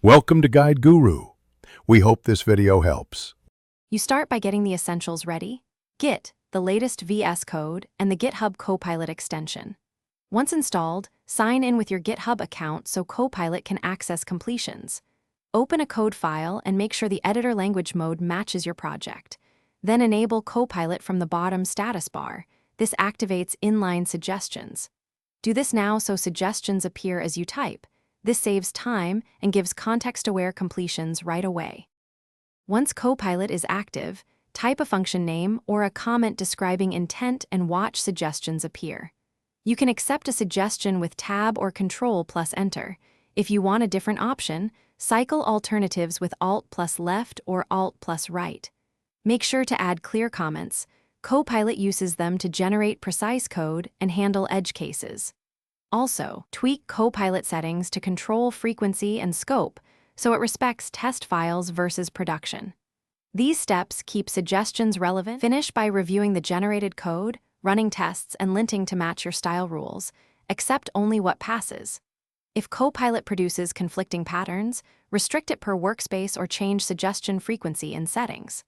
Welcome to Guide Guru. We hope this video helps. You start by getting the essentials ready: Git, the latest Vscode, and the GitHub Copilot extension. Once installed, sign in with your GitHub account so Copilot can access completions. Open a code file and make sure the editor language mode matches your project. Then enable Copilot from the bottom status bar. This activates inline suggestions. Do this now so suggestions appear as you type. This saves time and gives context-aware completions right away. Once Copilot is active, type a function name or a comment describing intent and watch suggestions appear. You can accept a suggestion with Tab or Control plus Enter. If you want a different option, cycle alternatives with Alt plus Left or Alt plus Right. Make sure to add clear comments. Copilot uses them to generate precise code and handle edge cases. Also, tweak Copilot settings to control frequency and scope so it respects test files versus production. These steps keep suggestions relevant. Finish by reviewing the generated code, running tests, and linting to match your style rules. Accept only what passes. If Copilot produces conflicting patterns, restrict it per workspace or change suggestion frequency in settings.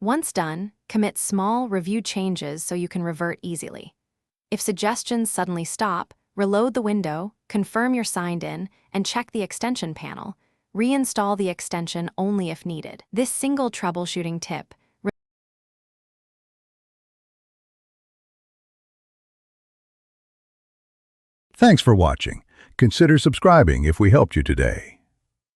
Once done, commit small review changes so you can revert easily. If suggestions suddenly stop, reload the window, confirm you're signed in, and check the extension panel. Reinstall the extension only if needed. This single troubleshooting tip. Thanks for watching. Consider subscribing if we helped you today.